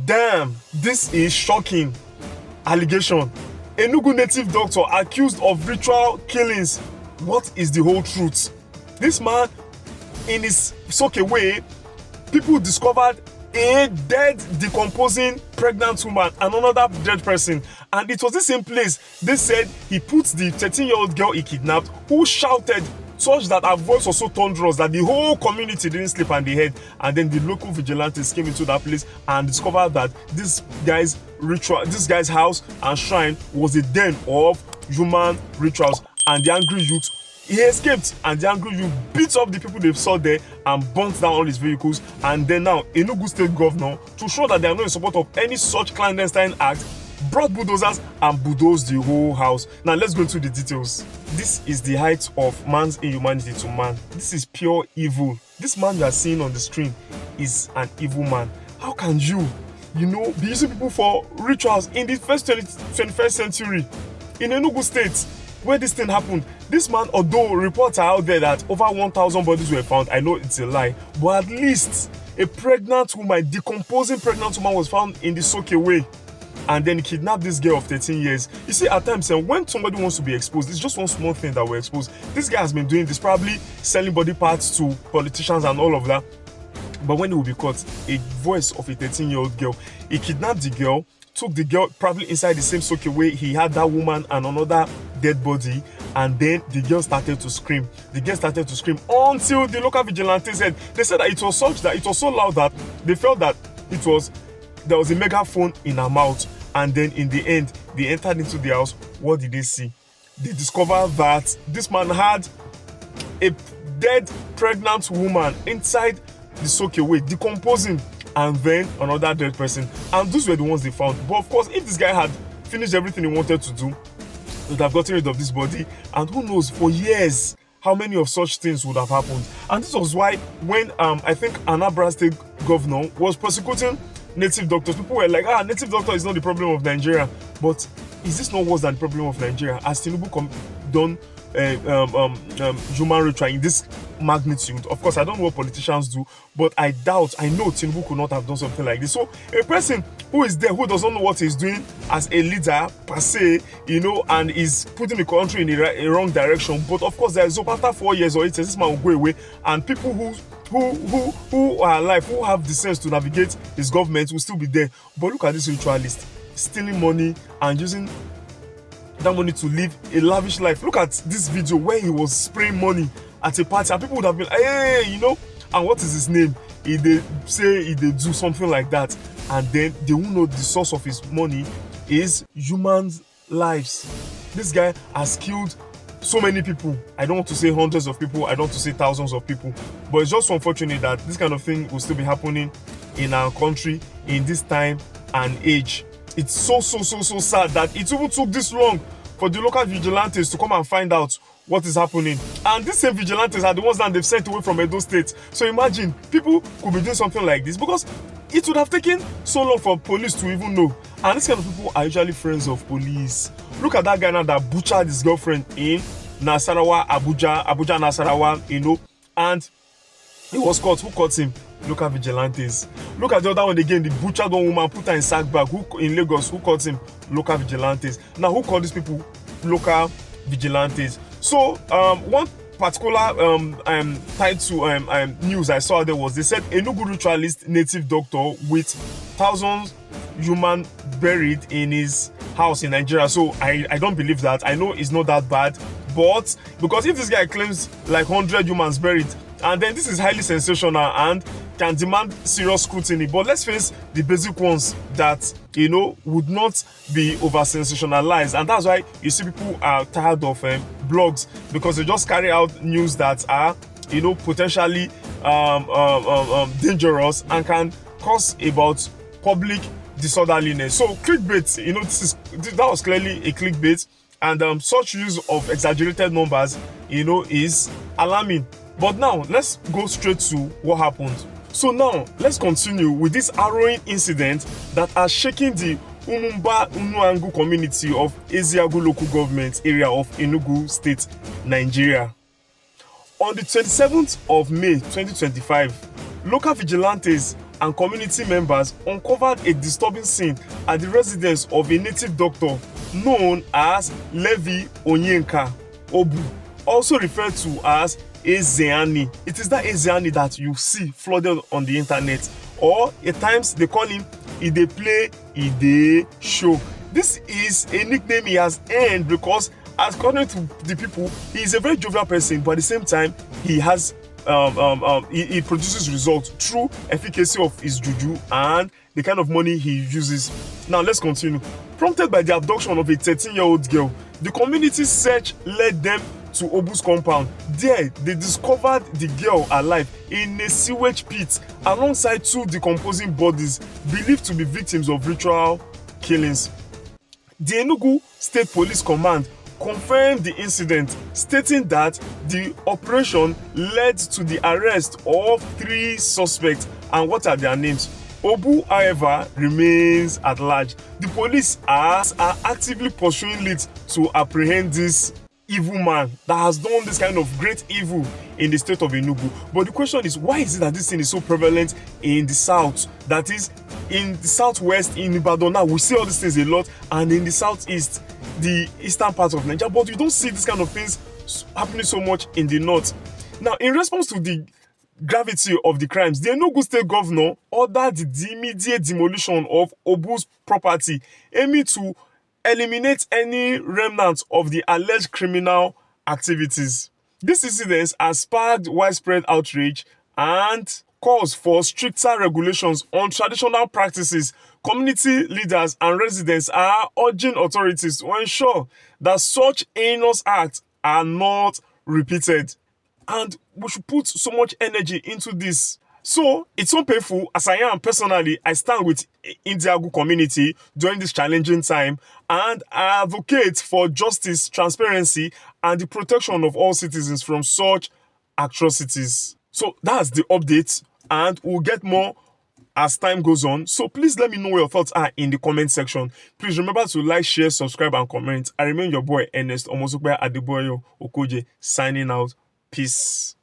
Damn, this is shocking allegation. Enugu native doctor accused of ritual killings. What is the whole truth? This man, in his sock away, people discovered a dead, decomposing pregnant woman and another dead person. And it was the same place they said he put the 13-year-old girl he kidnapped, who shouted such that her voice was so thunderous that the whole community didn't sleep on the head. And then the local vigilantes came into that place and discovered that this guy's house and shrine was a den of human rituals. And the angry youth, he escaped, and the angry youth beat up the people they saw there and burnt down all his vehicles. And then now Enugu State Government, to show that they are not in support of any such clandestine act, brought bulldozers and bulldozed the whole house. Now let's go into the details. This is the height of man's inhumanity to man. This is pure evil. This man you are seeing on the screen is an evil man. How can you be using people for rituals in the 21st century in Enugu State where this thing happened? This man, although reports are out there that over 1,000 bodies were found, I know it's a lie, but at least a pregnant woman, decomposing pregnant woman, was found in the soak away. And then he kidnapped this girl of 13 years. You see, at times, when somebody wants to be exposed, it's just one small thing that we're exposed. This guy has been doing this, probably selling body parts to politicians and all of that. But when he will be caught, a voice of a 13-year-old girl, he kidnapped the girl, took the girl probably inside the same soak away. He had that woman and another dead body, and then the girl started to scream. The girl started to scream until the local vigilantes said, they said that it was so loud that they felt that there was a megaphone in her mouth. And then in the end, they entered into the house. What did they see? They discovered that this man had a dead pregnant woman inside the soak away, decomposing, and then another dead person. And those were the ones they found. But of course, if this guy had finished everything he wanted to do, he would have gotten rid of this body. And who knows, for years, how many of such things would have happened. And this was why when I think Anambra State Governor was prosecuting native doctors, people were like, native doctor is not the problem of Nigeria. But is this not worse than the problem of Nigeria? Has Tinubu done human ritual in this magnitude? Of course, I don't know what politicians do, but I know Tinubu could not have done something like this. So a person who is there, who doesn't know what he's doing as a leader per se, and is putting the country in a wrong direction. But of course, there is hope. After 4 years or 8 years, this man will go away, and people who are alive, who have the sense to navigate his government, will still be there. But look at this ritualist stealing money and using that money to live a lavish life. Look at this video where he was spraying money at a party, and people would have been, hey, and what is his name? They say they do something like that, and then they won't know the source of his money is human lives. This guy has killed so many people. I don't want to say hundreds of people, I don't want to say thousands of people, but it's just unfortunate that this kind of thing will still be happening in our country in this time and age. It's so sad that it even took this long for the local vigilantes to come and find out what is happening. And these same vigilantes are the ones that they've sent away from Edo State. So imagine, people could be doing something like this because it would have taken so long for police to even know. And these kind of people are usually friends of police. Look at that guy now that butchered his girlfriend in Nasarawa, Abuja, Nasarawa, and he was caught. Who caught him? Local vigilantes. Look at the other one again, the butchered one woman, put her in sack bag. Who in Lagos? Who caught him? Local vigilantes. Now, who called these people? Local vigilantes. So, one particular title news I saw there was, they said Enugu ritualist native doctor with thousands human buried in his house in Nigeria. So I don't believe that. I know it's not that bad, but because if this guy claims like 100 humans buried, and then this is highly sensational and can demand serious scrutiny. But let's face the basic ones that would not be over sensationalized, and that's why you see people are tired of blogs, because they just carry out news that are potentially dangerous and can cause about public disorderliness. So clickbait, that was clearly a clickbait, and such use of exaggerated numbers is alarming. But now let's go straight to what happened. So now let's continue with this harrowing incident that has shaken the Umuojor community of Eziagu local government area of Enugu State, Nigeria. On the 27th of May 2025, local vigilantes and community members uncovered a disturbing scene at the residence of a native doctor known as Levi Onyenka Obu, also referred to as Ezeani. It is that Ezeani that you see flooded on the internet, or at times they call him E-Dey-Play-E-Dey-Show. This is a nickname he has earned because, according to the people, he is a very jovial person, but at the same time, he has he produces results through efficacy of his juju and the kind of money he uses. Now let's continue. Prompted by the abduction of a 13-year-old girl, the community search led them to Obu's compound. There, they discovered the girl alive in a sewage pit alongside 2 decomposing bodies believed to be victims of ritual killings. The Enugu State Police Command confirmed the incident, stating that the operation led to the arrest of 3 suspects. And what are their names? Obu, however, remains at large. The police are actively pursuing leads to apprehend this evil man that has done this kind of great evil in the state of Enugu. But the question is, why is it that this thing is so prevalent in the south? That is, in the southwest, in Ibadan now, we see all these things a lot, and in the southeast, the eastern part of Nigeria, but you don't see this kind of things happening so much in the north. Now, in response to the gravity of the crimes, the Enugu State Governor ordered the immediate demolition of Obu's property, aiming to eliminate any remnants of the alleged criminal activities. These incidents has sparked widespread outrage and calls for stricter regulations on traditional practices. Community leaders and residents are urging authorities to ensure that such heinous acts are not repeated. And we should put so much energy into this. So, it's so painful. As I am personally, I stand with Indiagu community during this challenging time, and I advocate for justice, transparency, and the protection of all citizens from such atrocities. So, that's the update, and we'll get more as time goes on. So please let me know what your thoughts are in the comment section. Please remember to like, share, subscribe, and comment. I remain your boy Ernest Omosukwe Adeboyo Okoje, signing out. Peace.